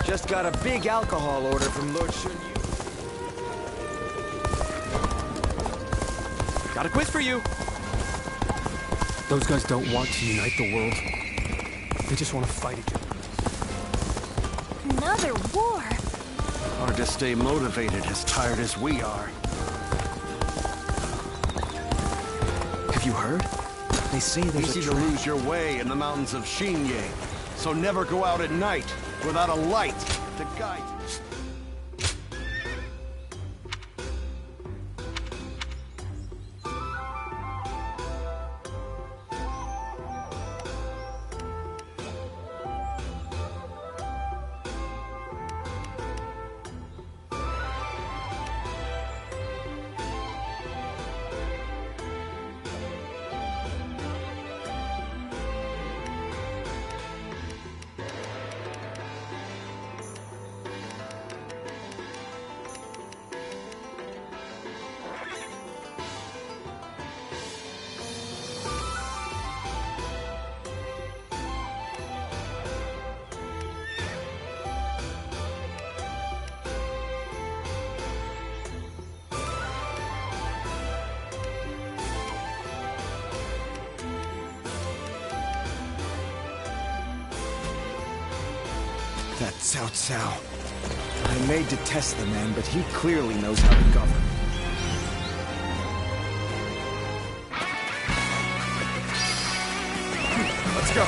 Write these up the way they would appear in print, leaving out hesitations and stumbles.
Just got a big alcohol order from Lord Shun Yu. Got a quiz for you. Those guys don't want to unite the world. They just want to fight each other. Another war? Hard to stay motivated as tired as we are. Have you heard? They say there's Easy to lose your way in the mountains of Xinye. So never go out at night without a light to guide you. That Cao Cao. I may detest the man, but he clearly knows how to govern. Let's go.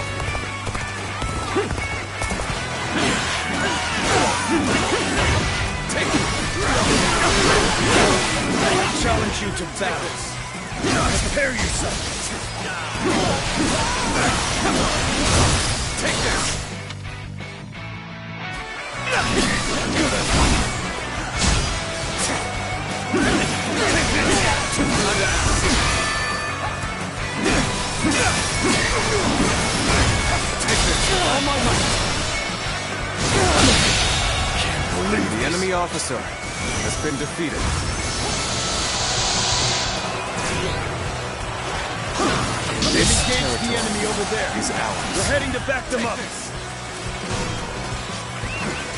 Take it. I challenge you to battle. Prepare yourself. Take this. The enemy officer has been defeated. This territory the enemy over there is ours. We're heading to back them up.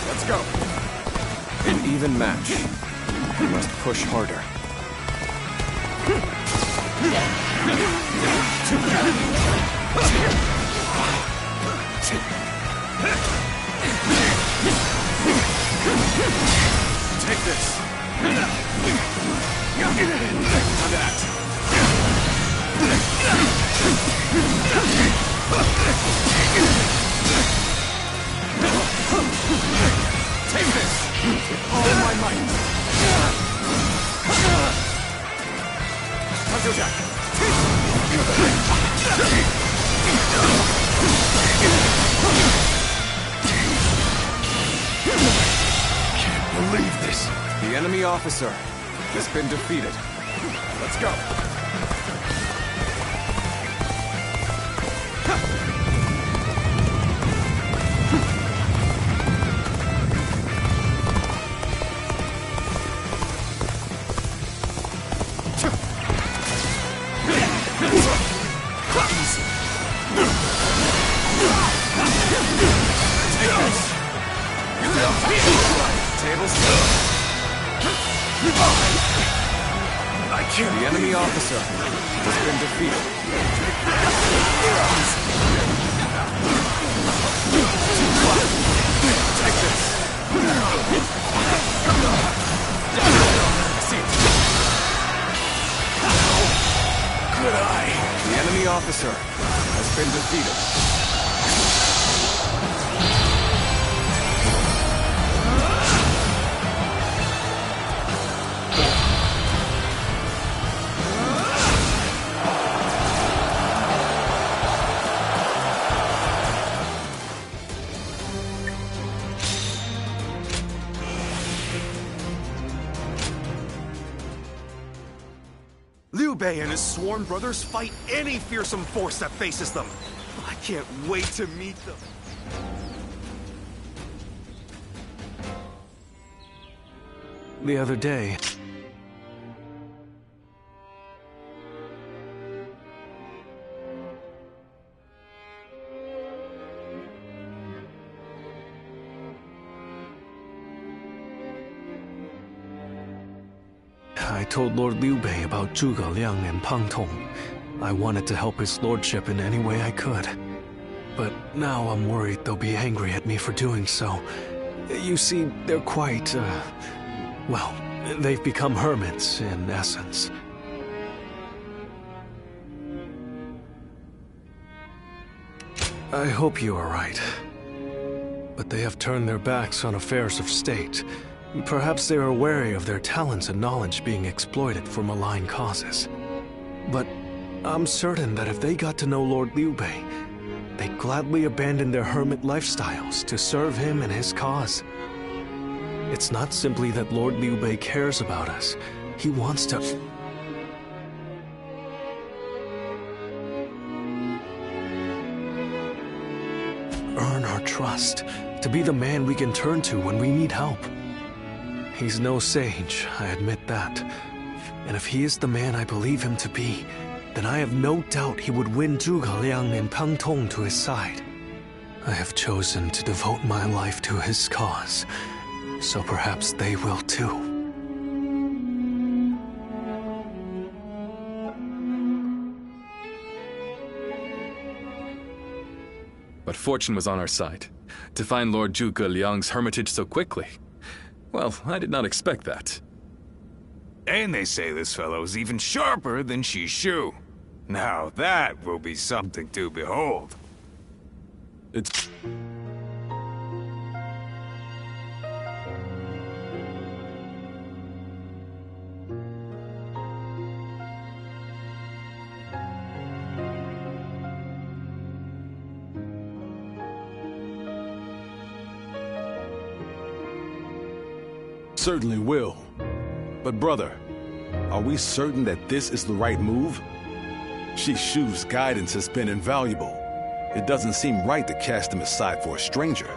Let's go. An even match. We must push harder. Take this. Now that. Take this with all my might. Hunter Jack. Can't believe this. The enemy officer has been defeated. Let's go. The enemy officer has been defeated. Take this. Good eye. The enemy officer has been defeated. Liu Bei and his sworn brothers fight any fearsome force that faces them. I can't wait to meet them. The other day, told Lord Liu Bei about Zhuge Liang and Pang Tong, I wanted to help his lordship in any way I could. But now I'm worried they'll be angry at me for doing so. You see, they're quite, well, they've become hermits, in essence. I hope you are right. But they have turned their backs on affairs of state. Perhaps they are wary of their talents and knowledge being exploited for malign causes. But I'm certain that if they got to know Lord Liu Bei, they'd gladly abandon their hermit lifestyles to serve him and his cause. It's not simply that Lord Liu Bei cares about us. He wants to... earn our trust, to be the man we can turn to when we need help. He's no sage, I admit that. And if he is the man I believe him to be, then I have no doubt he would win Zhuge Liang and Pang Tong to his side. I have chosen to devote my life to his cause, so perhaps they will too. But fortune was on our side. To find Lord Zhuge Liang's hermitage so quickly. Well, I did not expect that. And they say this fellow is even sharper than Shishu. Now that will be something to behold. It's... Certainly will. But brother, are we certain that this is the right move? Shishu's guidance has been invaluable. It doesn't seem right to cast him aside for a stranger.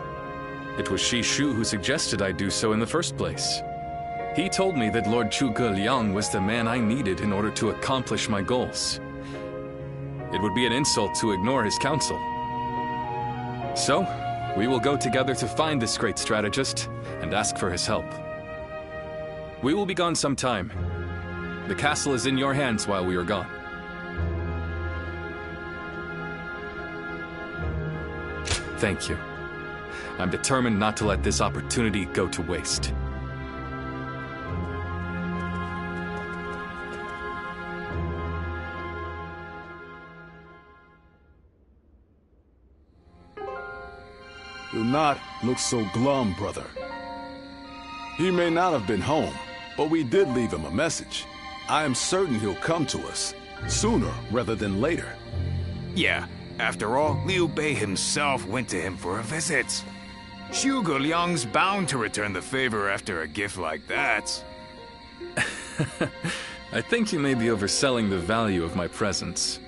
It was Shishu who suggested I do so in the first place. He told me that Lord Zhuge Liang was the man I needed in order to accomplish my goals. It would be an insult to ignore his counsel. So, we will go together to find this great strategist and ask for his help. We will be gone some time. The castle is in your hands while we are gone. Thank you. I'm determined not to let this opportunity go to waste. Do not look so glum, brother. He may not have been home, but we did leave him a message. I am certain he'll come to us, sooner rather than later. Yeah, after all, Liu Bei himself went to him for a visit. Zhuge Liang's bound to return the favor after a gift like that. I think you may be overselling the value of my presence.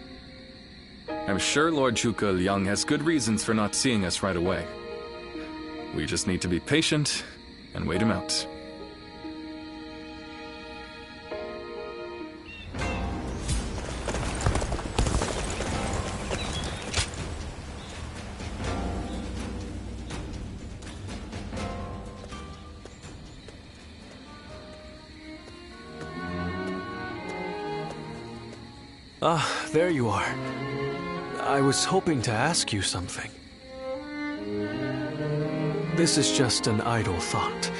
I'm sure Lord Zhuge Liang has good reasons for not seeing us right away. We just need to be patient and wait him out. Ah, there you are. I was hoping to ask you something. This is just an idle thought.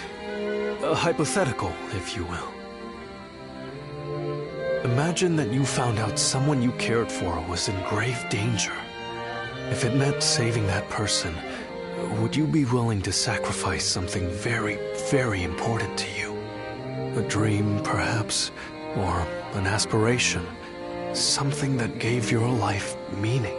A hypothetical, if you will. Imagine that you found out someone you cared for was in grave danger. If it meant saving that person, would you be willing to sacrifice something very, very important to you? A dream, perhaps, or an aspiration, something that gave your life meaning.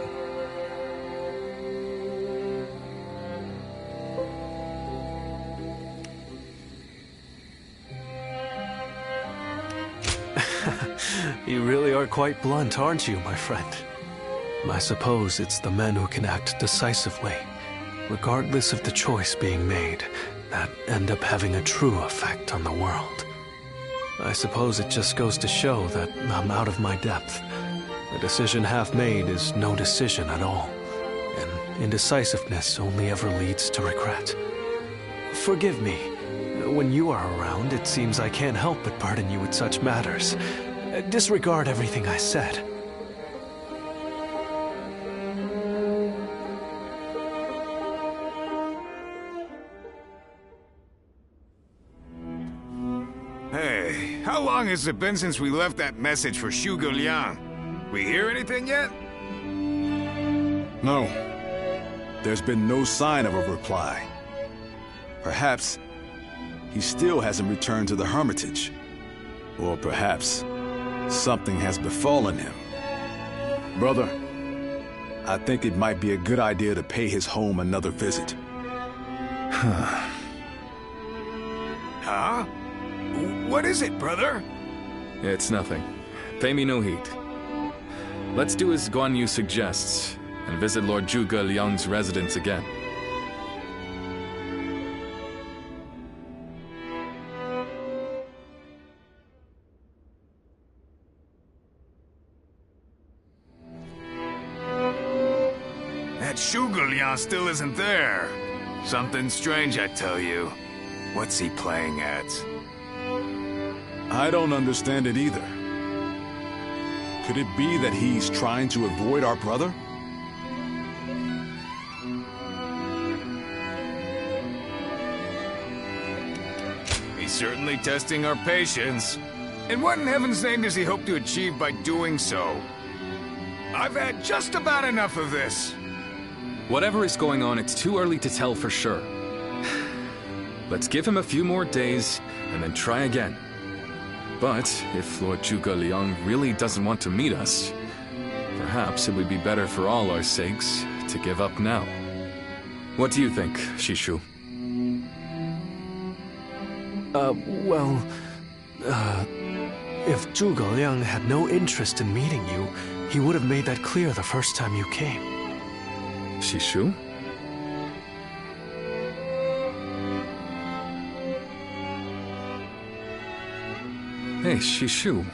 You really are quite blunt, aren't you, my friend? I suppose it's the men who can act decisively, regardless of the choice being made, that end up having a true effect on the world. I suppose it just goes to show that I'm out of my depth. A decision half made is no decision at all, and indecisiveness only ever leads to regret. Forgive me. When you are around, it seems I can't help but burden you with such matters. Disregard everything I said. Hey, how long has it been since we left that message for Zhuge Liang? We hear anything yet? No. There's been no sign of a reply. Perhaps he still hasn't returned to the Hermitage. Or perhaps something has befallen him. Brother, I think it might be a good idea to pay his home another visit. Huh? What is it, brother? It's nothing. Pay me no heed. Let's do as Guan Yu suggests, and visit Lord Zhuge Liang's residence again. That Zhuge Liang still isn't there. Something strange, I tell you. What's he playing at? I don't understand it either. Could it be that he's trying to avoid our brother? He's certainly testing our patience. And what in heaven's name does he hope to achieve by doing so? I've had just about enough of this. Whatever is going on, it's too early to tell for sure. Let's give him a few more days, and then try again. But if Lord Zhuge Liang really doesn't want to meet us, perhaps it would be better for all our sakes to give up now. What do you think, Shishu? If Zhuge Liang had no interest in meeting you, he would have made that clear the first time you came. Shishu? Hey, Shishu.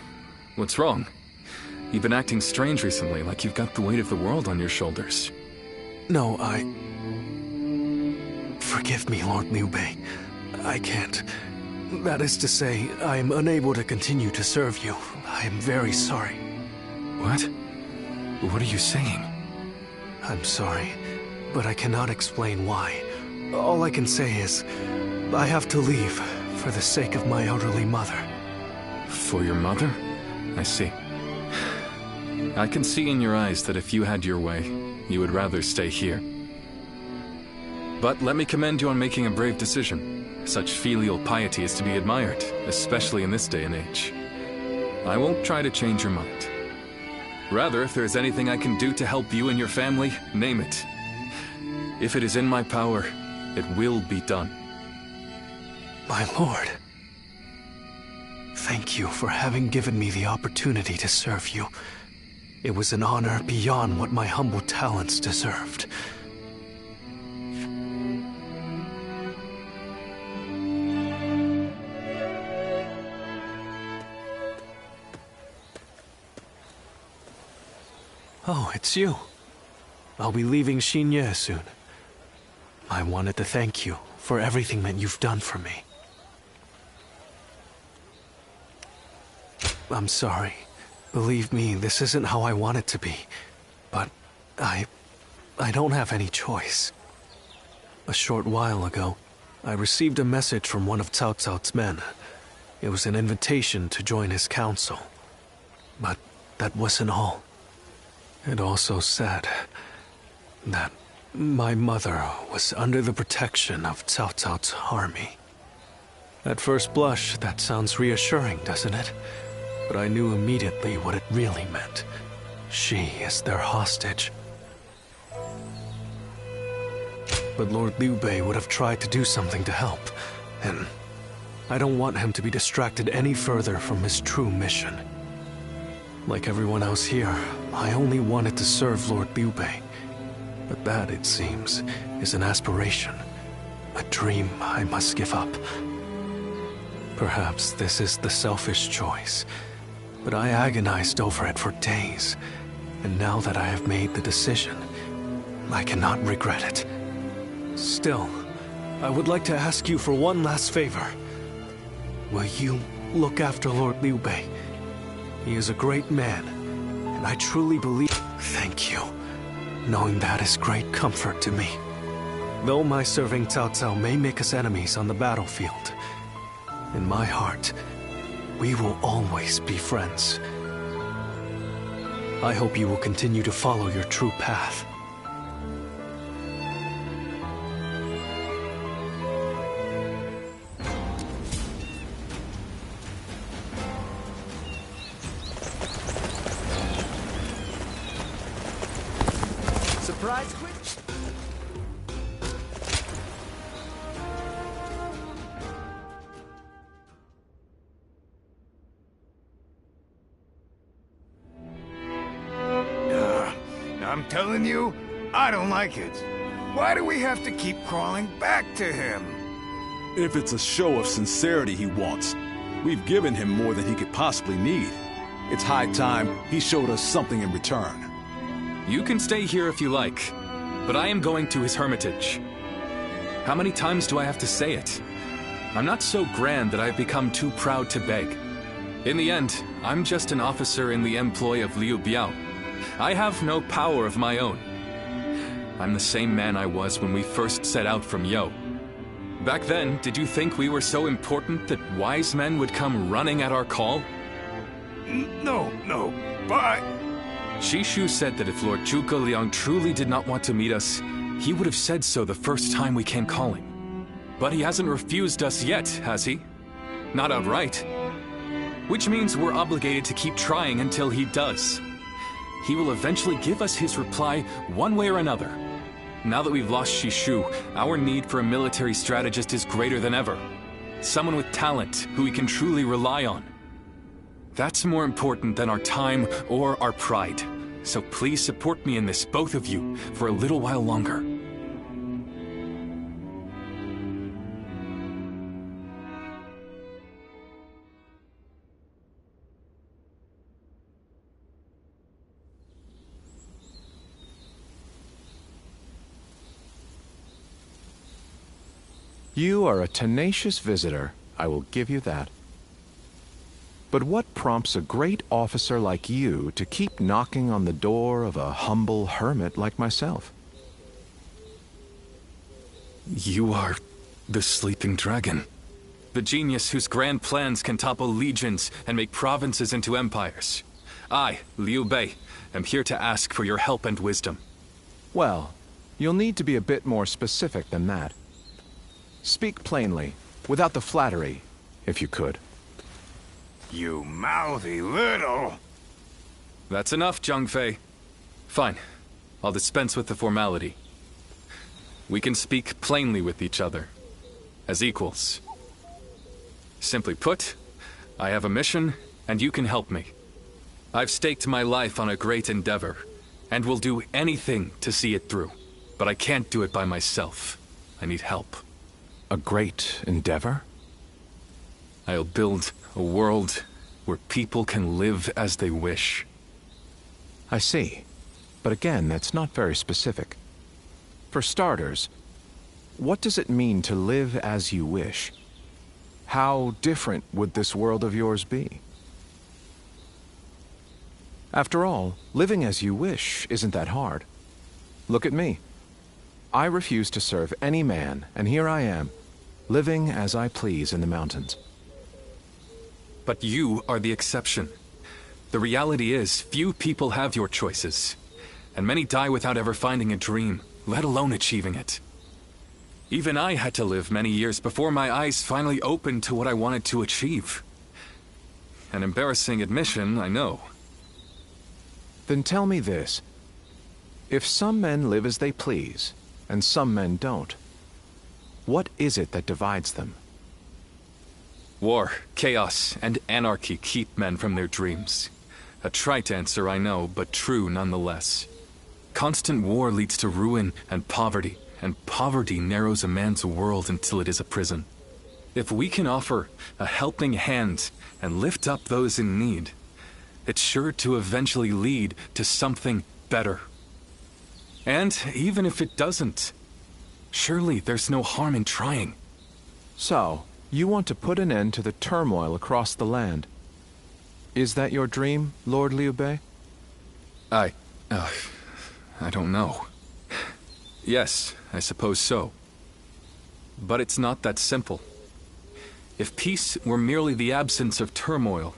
What's wrong? You've been acting strange recently, like you've got the weight of the world on your shoulders. No, Forgive me, Lord Liu Bei. I can't. That is to say, I am unable to continue to serve you. I am very sorry. What? What are you saying? I'm sorry, but I cannot explain why. All I can say is, I have to leave for the sake of my elderly mother. For your mother? I see. I can see in your eyes that if you had your way, you would rather stay here. But let me commend you on making a brave decision. Such filial piety is to be admired, especially in this day and age. I won't try to change your mind. Rather, if there is anything I can do to help you and your family, name it. If it is in my power, it will be done. My lord. Thank you for having given me the opportunity to serve you. It was an honor beyond what my humble talents deserved. Oh, it's you. I'll be leaving Xinye soon. I wanted to thank you for everything that you've done for me. I'm sorry. Believe me, this isn't how I want it to be. But I don't have any choice. A short while ago, I received a message from one of Cao Cao's men. It was an invitation to join his council. But that wasn't all. It also said that my mother was under the protection of Cao Cao's army. At first blush, that sounds reassuring, doesn't it? But I knew immediately what it really meant. She is their hostage. But Lord Liu Bei would have tried to do something to help, and I don't want him to be distracted any further from his true mission. Like everyone else here, I only wanted to serve Lord Liu Bei. But that, it seems, is an aspiration. A dream I must give up. Perhaps this is the selfish choice, but I agonized over it for days. And now that I have made the decision, I cannot regret it. Still, I would like to ask you for one last favor. will you look after Lord Liu Bei? He is a great man, and I truly believe... Thank you. Knowing that is great comfort to me. Though my serving Cao Cao may make us enemies on the battlefield, in my heart, we will always be friends. I hope you will continue to follow your true path. Surprise quick. I'm telling you, I don't like it. Why do we have to keep crawling back to him? If it's a show of sincerity he wants, we've given him more than he could possibly need. It's high time he showed us something in return. You can stay here if you like, but I am going to his hermitage. How many times do I have to say it? I'm not so grand that I've become too proud to beg. In the end, I'm just an officer in the employ of Liu Biao. I have no power of my own. I'm the same man I was when we first set out from Yo. Back then, did you think we were so important that wise men would come running at our call? No, but... Shishu said that if Lord Zhuge Liang truly did not want to meet us, he would have said so the first time we came calling. But he hasn't refused us yet, has he? Not outright. Which means we're obligated to keep trying until he does. He will eventually give us his reply one way or another. Now that we've lost Shishu, our need for a military strategist is greater than ever. Someone with talent who we can truly rely on. That's more important than our time or our pride. So please support me in this, both of you, for a little while longer. You are a tenacious visitor, I will give you that. But what prompts a great officer like you to keep knocking on the door of a humble hermit like myself? You are the Sleeping Dragon. The genius whose grand plans can topple legions and make provinces into empires. I, Liu Bei, am here to ask for your help and wisdom. Well, you'll need to be a bit more specific than that. Speak plainly, without the flattery, if you could. You mouthy little... That's enough, Zhang Fei. Fine. I'll dispense with the formality. We can speak plainly with each other, as equals. Simply put, I have a mission, and you can help me. I've staked my life on a great endeavor, and will do anything to see it through. But I can't do it by myself. I need help. A great endeavor? I'll build a world where people can live as they wish. I see. But again, that's not very specific. For starters, what does it mean to live as you wish? How different would this world of yours be? After all, living as you wish isn't that hard. Look at me. I refuse to serve any man, and here I am, living as I please in the mountains. But you are the exception. The reality is, few people have your choices, and many die without ever finding a dream, let alone achieving it. Even I had to live many years before my eyes finally opened to what I wanted to achieve. An embarrassing admission, I know. Then tell me this. If some men live as they please, and some men don't, what is it that divides them? War, chaos, and anarchy keep men from their dreams. A trite answer, I know, but true nonetheless. Constant war leads to ruin and poverty narrows a man's world until it is a prison. If we can offer a helping hand and lift up those in need, it's sure to eventually lead to something better. And even if it doesn't, surely there's no harm in trying. So, You want to put an end to the turmoil across the land. Is that your dream, Lord Liu Bei? I don't know. Yes, I suppose so. But it's not that simple. If peace were merely the absence of turmoil,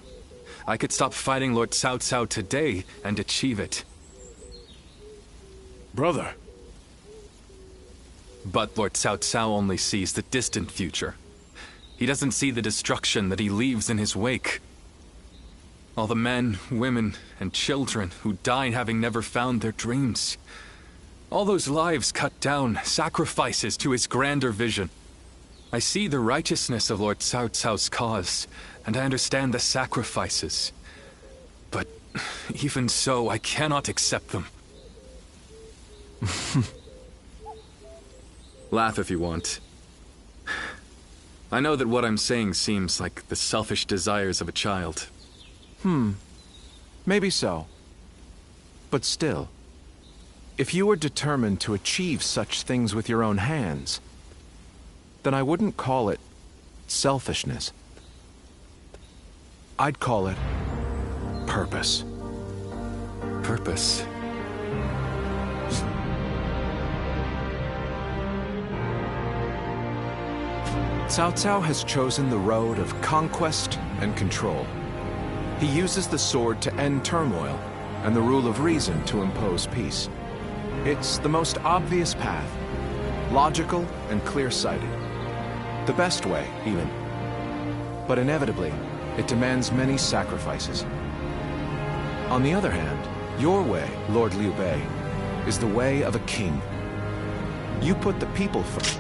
I could stop fighting Lord Cao Cao today and achieve it. Brother. But Lord Cao Cao only sees the distant future. He doesn't see the destruction that he leaves in his wake. All the men, women, and children who died having never found their dreams. All those lives cut down, sacrifices to his grander vision. I see the righteousness of Lord Cao Cao's cause, and I understand the sacrifices. But even so, I cannot accept them. Laugh if you want. I know that what I'm saying seems like the selfish desires of a child. Maybe so. But still, if you were determined to achieve such things with your own hands, then I wouldn't call it selfishness. I'd call it purpose. Purpose. Cao Cao has chosen the road of conquest and control. He uses the sword to end turmoil, and the rule of reason to impose peace. It's the most obvious path, logical and clear-sighted. The best way, even. But inevitably, it demands many sacrifices. On the other hand, your way, Lord Liu Bei, is the way of a king. You put the people first.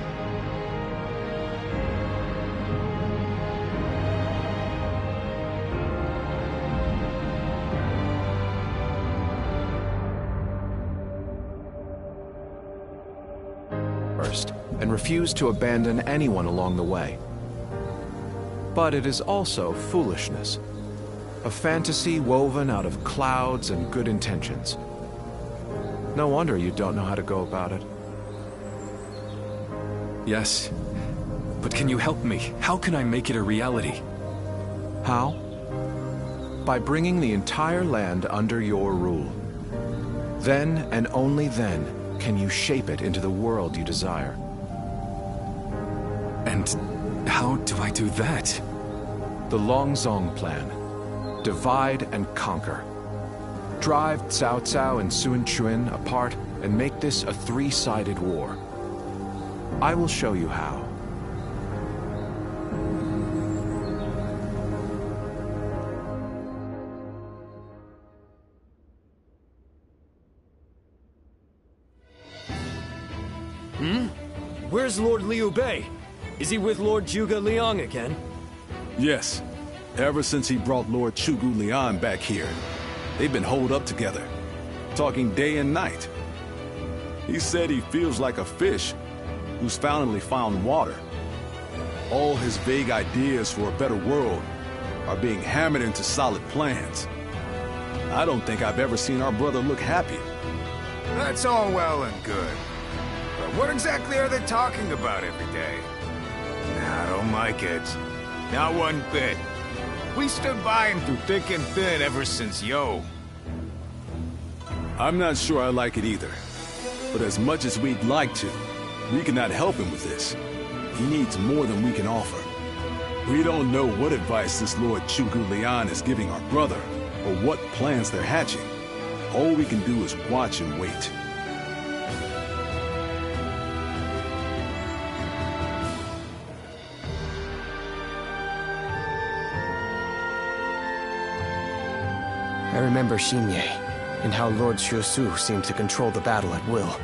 And refuse to abandon anyone along the way. But it is also foolishness, a fantasy woven out of clouds and good intentions. No wonder you don't know how to go about it. Yes, but can you help me? How can I make it a reality? How? By bringing the entire land under your rule. Then and only then can you shape it into the world you desire. And how do I do that? The Longzong plan. Divide and conquer. Drive Cao Cao and Sun Quan apart and make this a three-sided war. I will show you how. Where's Lord Liu Bei? Is he with Lord Zhuge Liang again? Yes. Ever since he brought Lord Zhuge Liang back here. They've been holed up together, talking day and night. He said he feels like a fish who's finally found water. All his vague ideas for a better world are being hammered into solid plans. I don't think I've ever seen our brother look happy. That's all well and good. But what exactly are they talking about every day? I don't like it. Not one bit. We stood by him through thick and thin ever since Yo. I'm not sure I like it either. But as much as we'd like to, we cannot help him with this. He needs more than we can offer. We don't know what advice this Lord Zhuge Liang is giving our brother, or what plans they're hatching. All we can do is watch and wait. I remember Xinye, and how Lord Xuesu seemed to control the battle at will.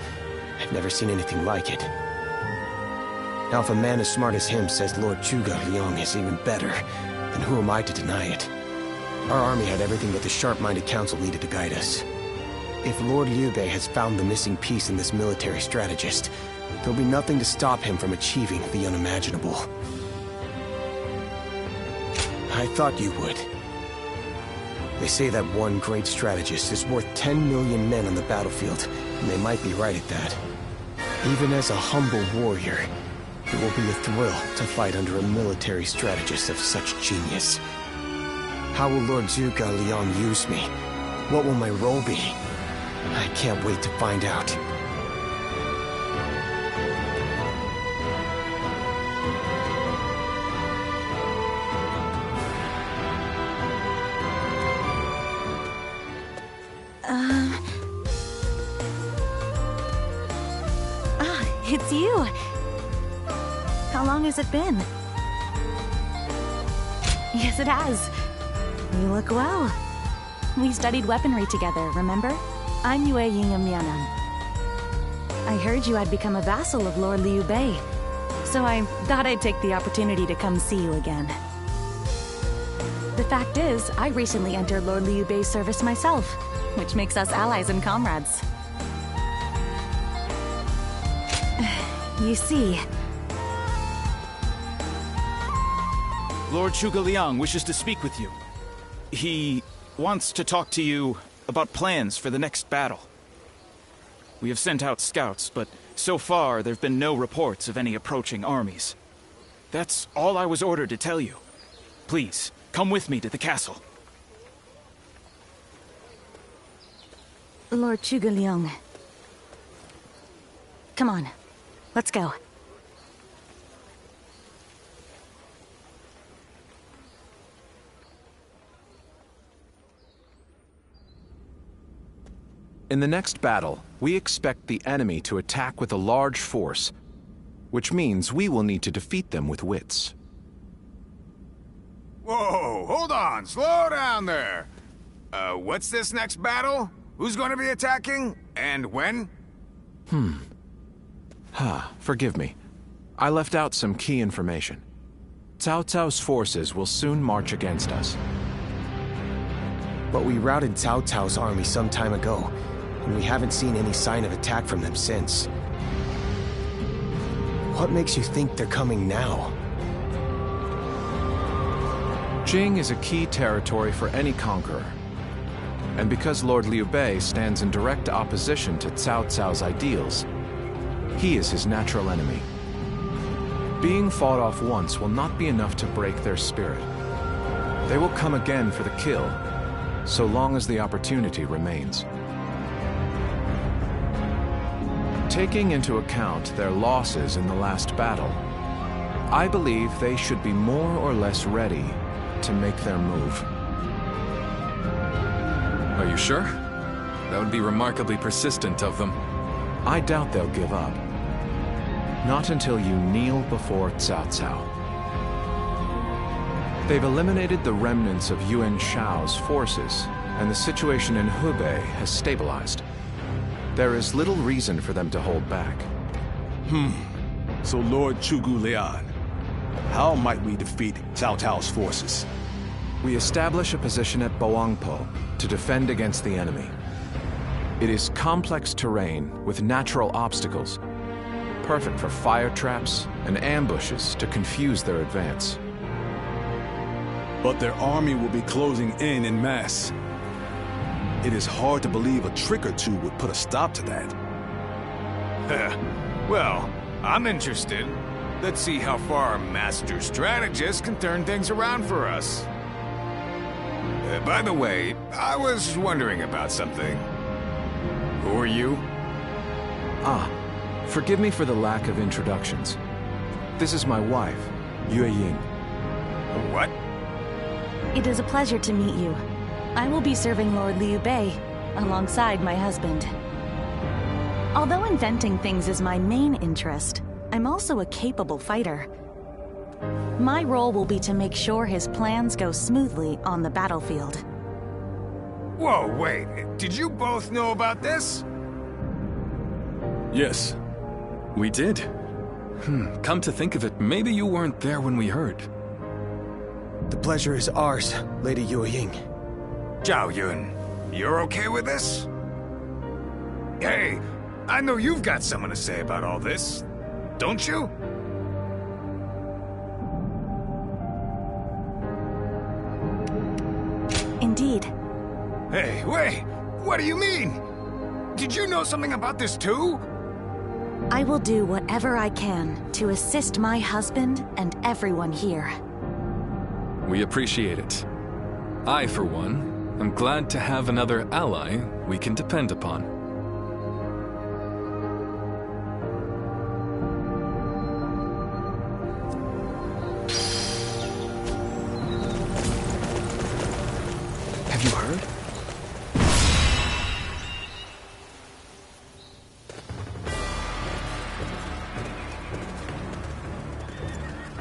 I've never seen anything like it. Now if a man as smart as him says Lord Zhuge Liang is even better, then who am I to deny it? Our army had everything that the sharp-minded council needed to guide us. If Lord Liu Bei has found the missing piece in this military strategist, there'll be nothing to stop him from achieving the unimaginable. I thought you would. They say that one great strategist is worth 10 million men on the battlefield, and they might be right at that. Even as a humble warrior, It will be a thrill to fight under a military strategist of such genius. How will Lord Zhuge Liang use me? What will my role be? I can't wait to find out. It's you. How long has it been? Yes, it has. You look well. We studied weaponry together, remember? I'm Yue Ying of Mianan. I heard you had become a vassal of Lord Liu Bei, so I thought I'd take the opportunity to come see you again. The fact is, I recently entered Lord Liu Bei's service myself, which makes us allies and comrades. You see... Lord Zhuge Liang wishes to speak with you. He wants to talk to you about plans for the next battle. We have sent out scouts, but so far there have been no reports of any approaching armies. That's all I was ordered to tell you. Please, come with me to the castle. Lord Zhuge Liang. Come on. Let's go. In the next battle, we expect the enemy to attack with a large force, which means we will need to defeat them with wits. Whoa, hold on, slow down there. What's this next battle? Who's gonna be attacking? And when? Forgive me. I left out some key information. Cao Cao's forces will soon march against us. But we routed Cao Cao's army some time ago, and we haven't seen any sign of attack from them since. What makes you think they're coming now? Jing is a key territory for any conqueror. And because Lord Liu Bei stands in direct opposition to Cao Cao's ideals, he is his natural enemy. Being fought off once will not be enough to break their spirit. They will come again for the kill, so long as the opportunity remains. Taking into account their losses in the last battle, I believe they should be more or less ready to make their move. Are you sure? That would be remarkably persistent of them. I doubt they'll give up. Not until you kneel before Cao Cao. They've eliminated the remnants of Yuan Shao's forces, and the situation in Hubei has stabilized. There is little reason for them to hold back. So Lord Zhuge Liang, how might we defeat Cao Cao's forces? We establish a position at Boangpo to defend against the enemy. It is complex terrain with natural obstacles, perfect for fire traps and ambushes to confuse their advance. But their army will be closing in mass. It is hard to believe a trick or two would put a stop to that. Well, I'm interested. Let's see how far our master strategist can turn things around for us. By the way, I was wondering about something. Who are you? Forgive me for the lack of introductions. This is my wife, Yue Ying. What? It is a pleasure to meet you. I will be serving Lord Liu Bei alongside my husband. Although inventing things is my main interest, I'm also a capable fighter. My role will be to make sure his plans go smoothly on the battlefield. Whoa, wait. Did you both know about this? Yes. We did. Come to think of it, maybe you weren't there when we heard. The pleasure is ours, Lady Yue Ying. Zhao Yun, you're okay with this? Hey, I know you've got something to say about all this, don't you? Indeed. Hey, wait! What do you mean? Did you know something about this too? I will do whatever I can to assist my husband and everyone here. We appreciate it. I, for one, am glad to have another ally we can depend upon. Have you heard?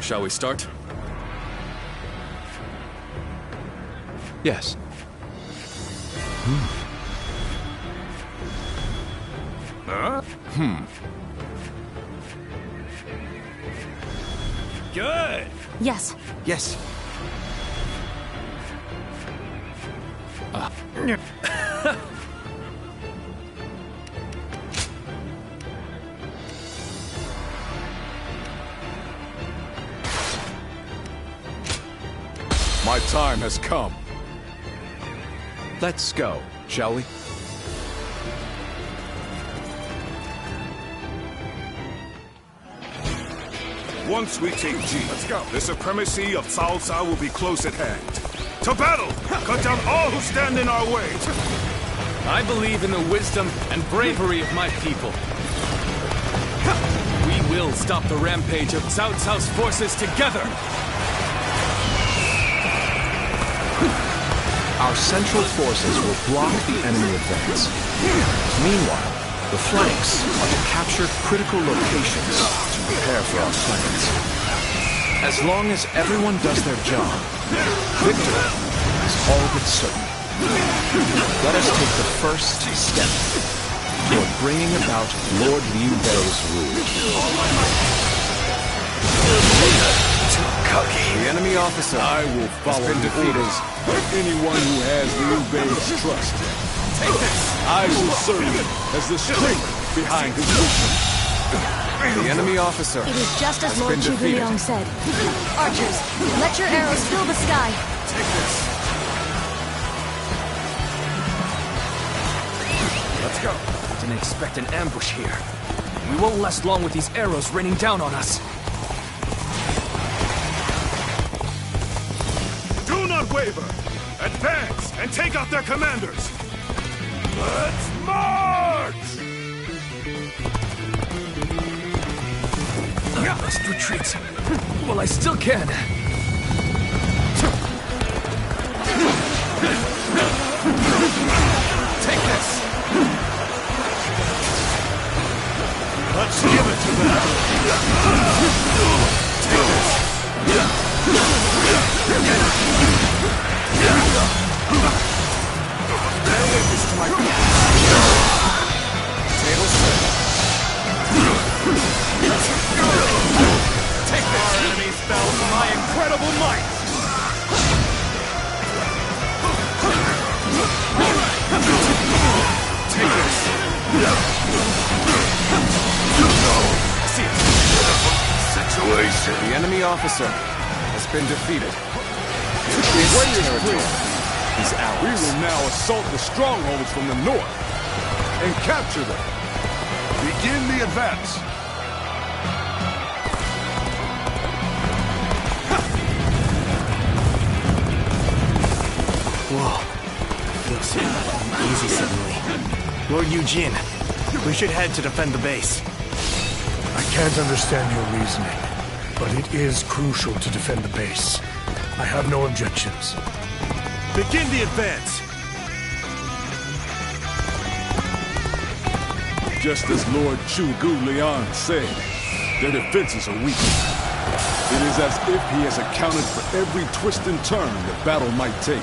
Shall we start? Yes. Good! Yes. Yes. My time has come. Let's go, shall we? Once we take Ji, let's go. The supremacy of Cao Cao will be close at hand. To battle! Cut down all who stand in our way! I believe in the wisdom and bravery of my people. We will stop the rampage of Cao Cao's forces together! Our central forces will block the enemy advance. Meanwhile, the flanks are to capture critical locations to prepare for our plans. As long as everyone does their job, victory is all but certain. Let us take the first step toward bringing about Lord Liu Bei's rule. The enemy officer. I will follow the orders of anyone who has Liu Bei's trust. I will serve him as the strength behind his wisdom. The enemy officer. It is just as has Lord been Zhuge defeated. Liang said. Archers, let your arrows fill the sky. Let's go. Didn't expect an ambush here. We won't last long with these arrows raining down on us. Do not waver! Advance and take out their commanders! Let's march! I must retreat. Well, I still can. Take this! Let's give it to them! Take this! Table set. Take this! Our enemies fell to my incredible might! Take this! See it. Situation. The enemy officer has been defeated. The way is clear. We will now assault the strongholds from the north and capture them. Begin the advance. Whoa. Looks easy suddenly. Lord Eugene, we should head to defend the base. I can't understand your reasoning, but it is crucial to defend the base. I have no objections. Begin the advance! Just as Lord Zhuge Liang said, their defenses are weak. It is as if he has accounted for every twist and turn the battle might take.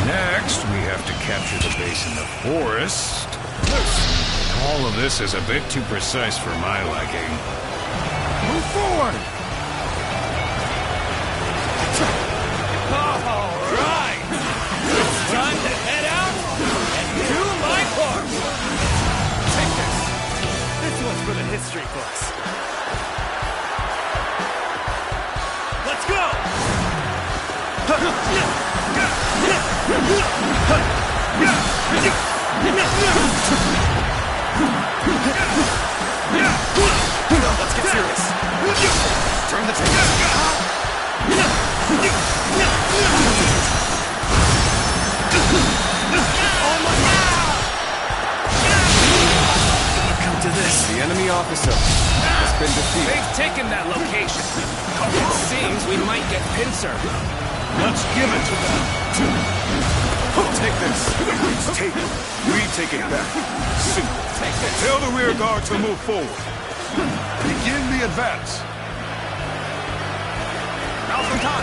Next, we have to capture the base in the forest. All of this is a bit too precise for my liking. Move forward! Alright! It's time to head out and do my part! Take this! This one's for the history books. Let's go! this! The enemy officer has been defeated. They've taken that location. It seems we might get pincer. Let's give it to them. Take this. It's taken. We take it back. Simple. Tell the rear guard to move forward. Begin the advance.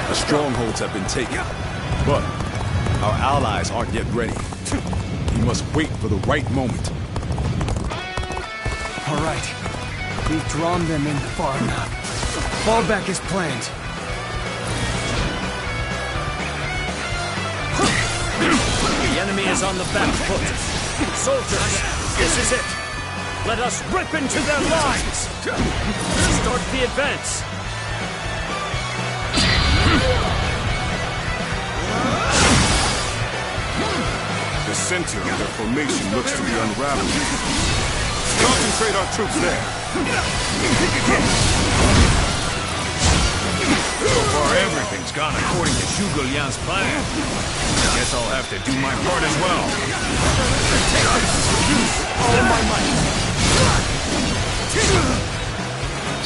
The strongholds have been taken, but our allies aren't yet ready. We must wait for the right moment. All right. We've drawn them in far enough. Fall back as planned. The enemy is on the back foot. Soldiers, this is it. Let us rip into their lines. Start the advance. The center of their formation looks to be unraveling. Concentrate our troops there. So far, everything's gone according to Zhuge Liang's plan. Guess I'll have to do my part as well. All my might.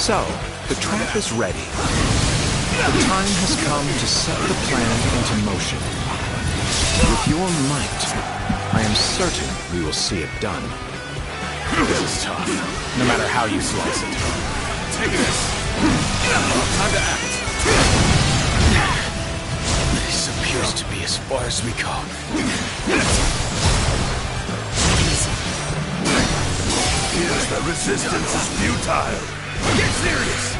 So, the trap is ready. The time has come to set the plan into motion. With your might, I am certain we will see it done. This is tough, no matter how you slice it. Take this. Time to act. This appears to be as far as we go. Here's the resistance is futile. Get serious.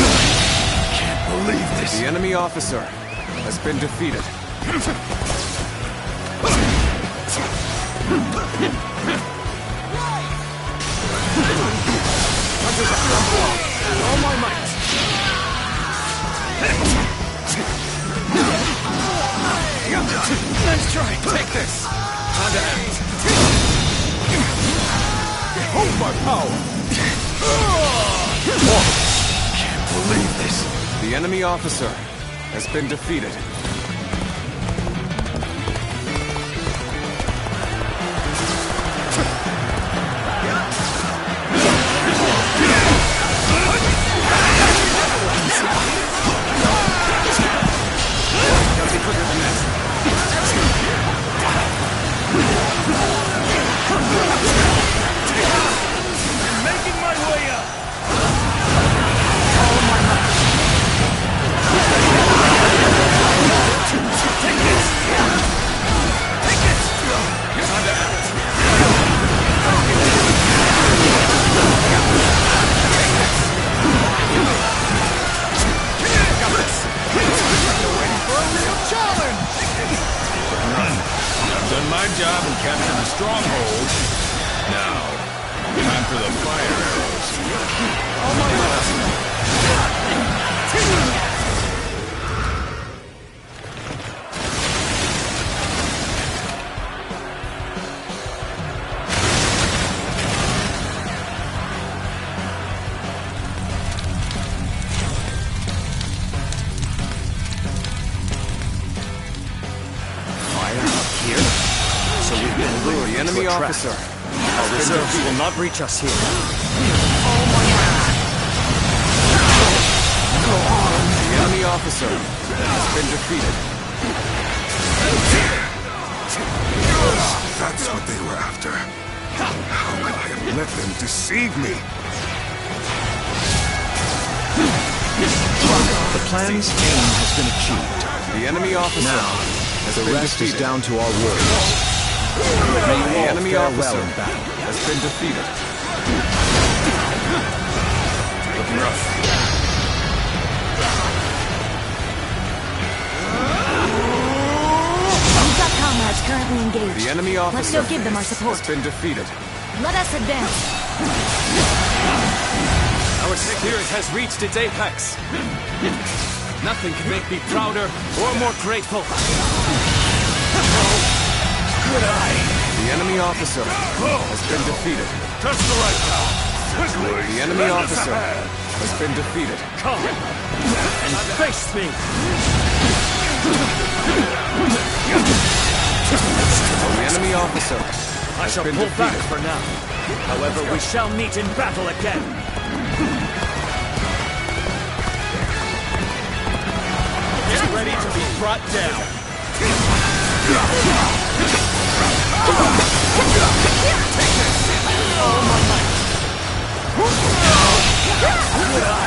Can't believe this. The enemy officer has been defeated. All my might. Nice try. Take this. Time to act. Hold my power. Can't believe this. The enemy officer has been defeated. Making my way up. Take this. Take this. Time to act. Got this. You're waiting for a real challenge. I've done my job and captured the stronghold. Now, time for the fire arrows. Oh my God. The enemy officer. Our reserves will not reach us here. The enemy officer has been defeated. That's what they were after. How could I have let them deceive me? The plan's aim has been achieved. The enemy officer has The been rest is defeated. down to our warriors. The enemy fare officer well in battle. has been defeated. Looking rough. We've got comrades currently engaged. The enemy Let's officer go give them our support. has been defeated. Let us advance. Our spirit has reached its apex. Nothing can make me prouder or more grateful. Good eye. The enemy officer has been defeated. Touch the right now. Quickly. The enemy Lend us a officer hand. has been defeated. Come and face me. The enemy officer. I shall pull back for now. However, we shall meet in battle again. Get ready to be brought down.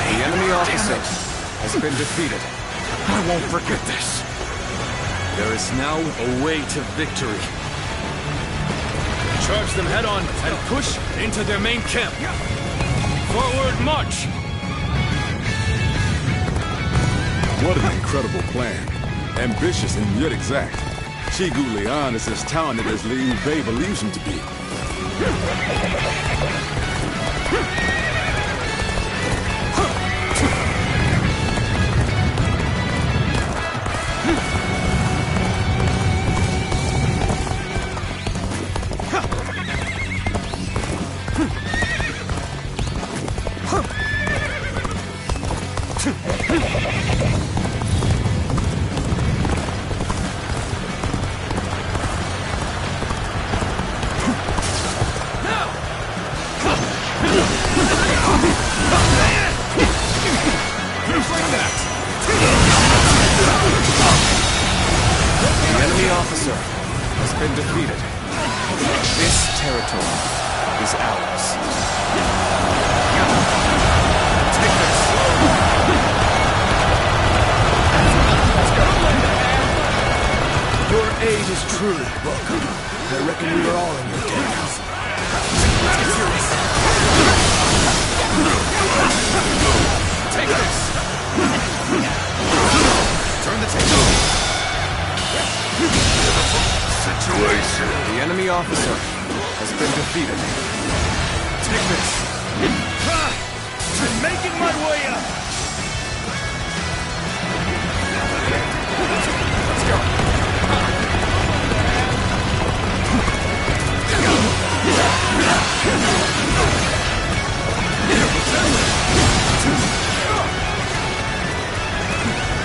The enemy officer has been defeated. I won't forget this. There is now a way to victory. Charge them head on and push into their main camp. Forward march! What an incredible plan. Ambitious and yet exact. Chigu Liang is as talented as Liu Bei believes him to be. The enemy officer has been defeated. Take this. I'm making my way up. Let's go.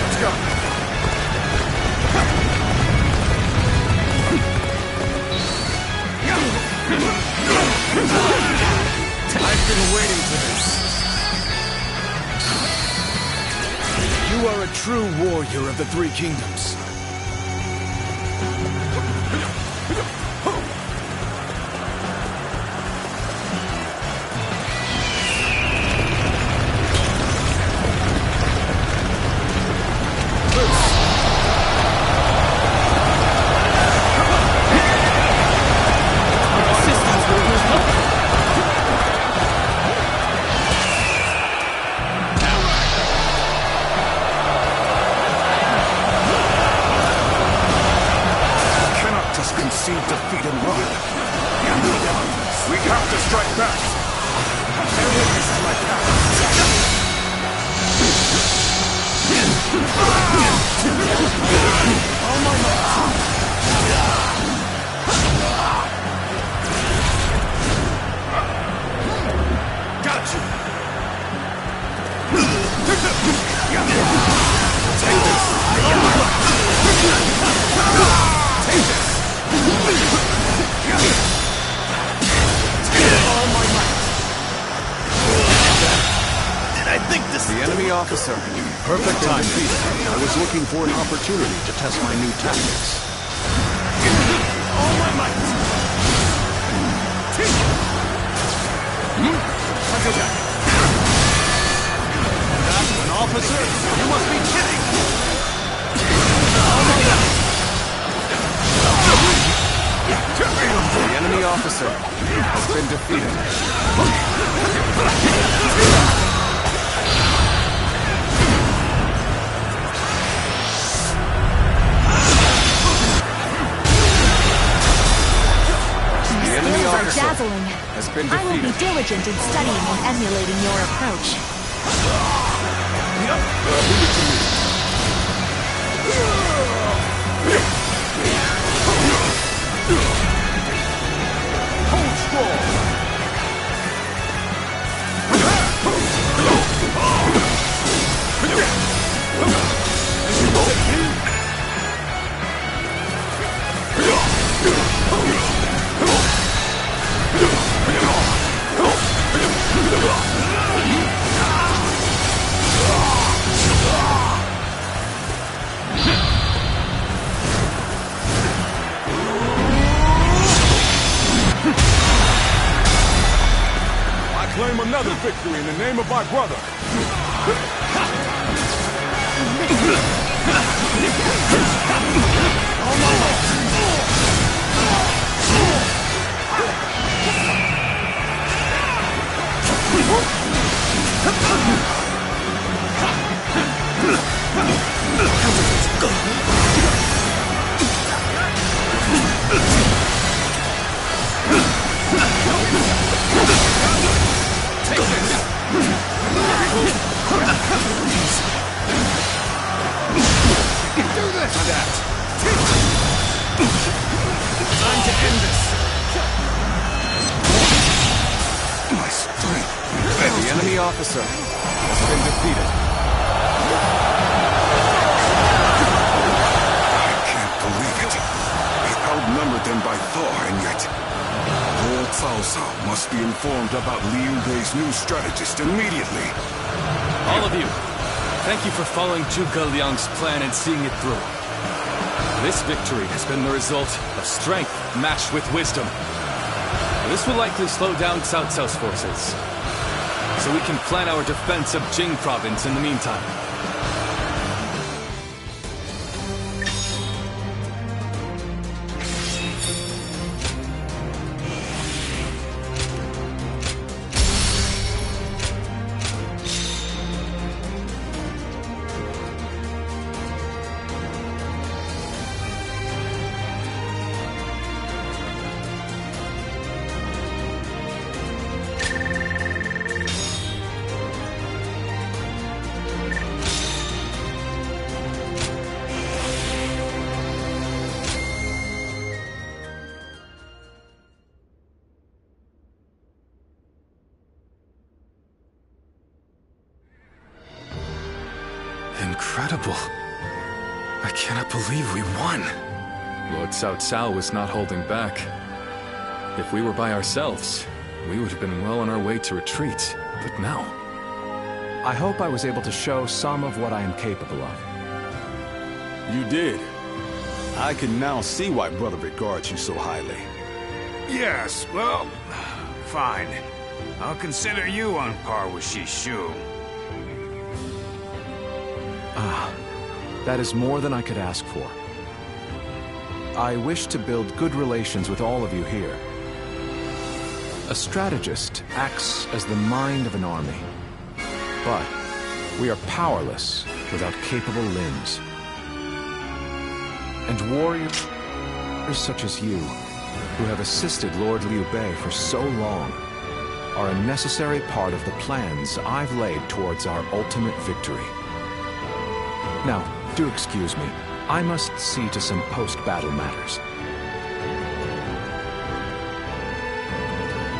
Let's go. I've been waiting for this. You are a true warrior of the Three Kingdoms. Officer. Perfect time. I was looking for an opportunity to test my new tactics. All my might! That's an officer? You must be kidding! The enemy officer has been defeated. Dazzling. Has been defeated. I will be diligent in studying and emulating your approach. Hold strong! victory in the name of my brother. Time to end this. My strength. The enemy officer has been defeated. I can't believe it. We outnumbered them by far, and yet Lord Cao Cao must be informed about Liu Bei's new strategist immediately. All of you, thank you for following Zhuge Liang's plan and seeing it through. This victory has been the result of strength matched with wisdom. This will likely slow down Cao Cao's forces, so we can plan our defense of Jing province in the meantime. Incredible. I cannot believe we won. Lord Cao Cao was not holding back. If we were by ourselves, we would have been well on our way to retreat. But now... I hope I was able to show some of what I am capable of. You did. I can now see why Brother regards you so highly. Yes, well, fine. I'll consider you on par with Shishu. That is more than I could ask for. I wish to build good relations with all of you here. A strategist acts as the mind of an army, but we are powerless without capable limbs. And warriors such as you, who have assisted Lord Liu Bei for so long, are a necessary part of the plans I've laid towards our ultimate victory. Now, do excuse me. I must see to some post-battle matters.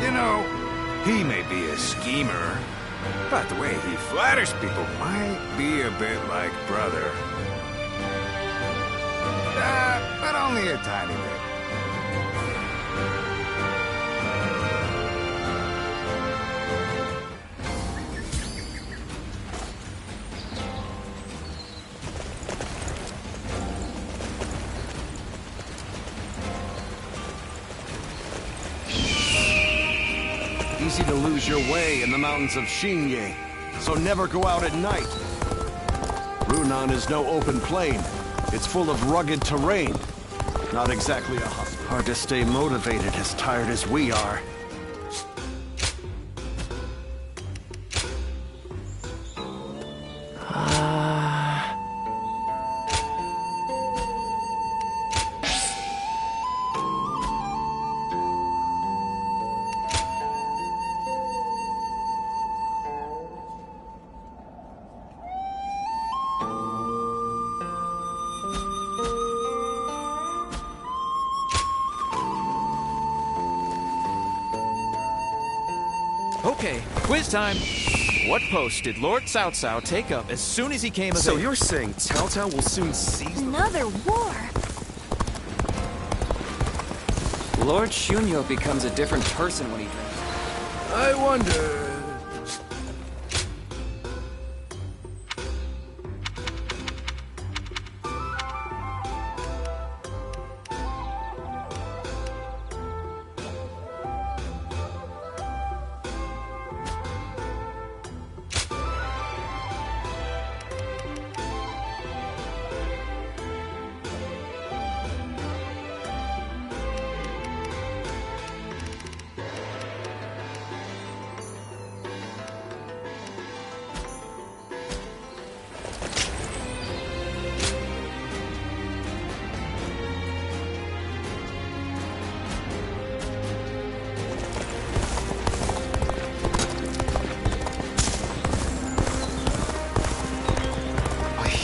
You know, he may be a schemer, but the way he flatters people might be a bit like brother. But only a tiny bit. Easy to lose your way in the mountains of Xingye, so never go out at night. Runan is no open plain. It's full of rugged terrain. Not exactly a hospital. Hard to stay motivated as tired as we are. Okay, quiz time. What post did Lord Cao Cao take up as soon as he came of age? So you're saying Cao Cao will soon seize Another war? Lord Shunyo becomes a different person when he drinks. I wonder...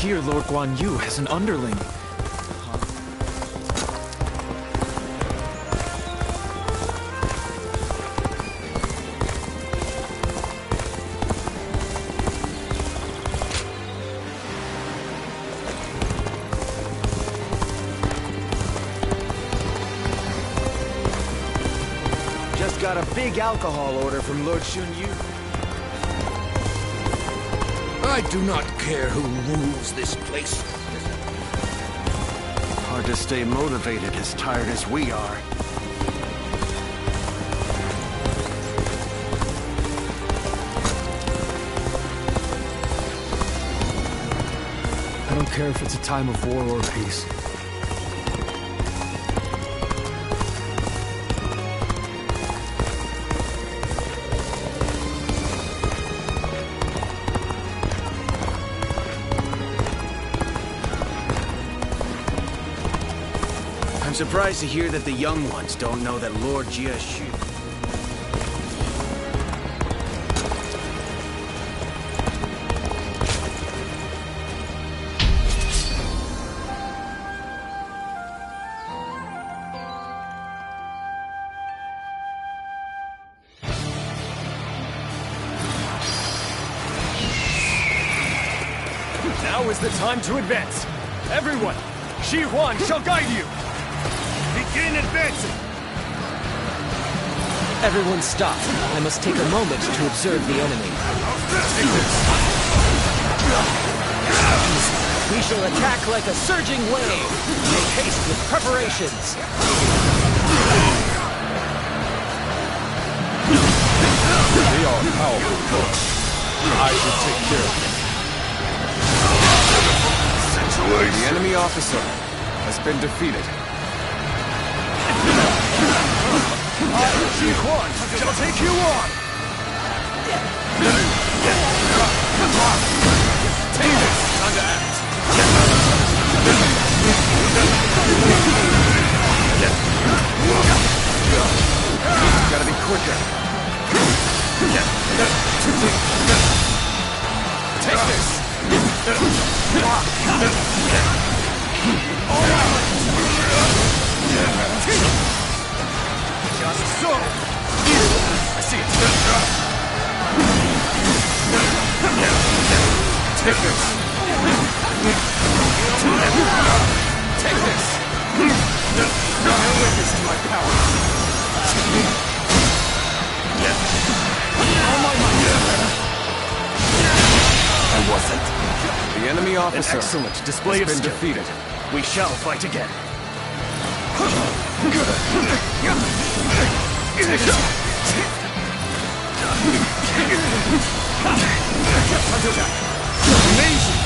hear Lord Guan Yu has an underling. Just got a big alcohol order from Lord Xun Yu. I do not care who rules this place. Hard to stay motivated as tired as we are. I don't care if it's a time of war or peace. I'm surprised to hear that the young ones don't know that Lord Jia Xu... Now is the time to advance. Everyone, Shi Huan shall guide you. Begin advancing. Everyone stop. I must take a moment to observe the enemy. We shall attack like a surging wave. Make haste with preparations. They are powerful foes. I should take care of them. The enemy officer has been defeated. Shi Huan shall take you on. Take this. Time to act. Gotta be quicker. Take this. Just so. I see it. Take this. Take this. Bear witness to my power. All my might. I wasn't. The enemy officer An excellent display has of been skill. defeated. We shall fight again. Amazing!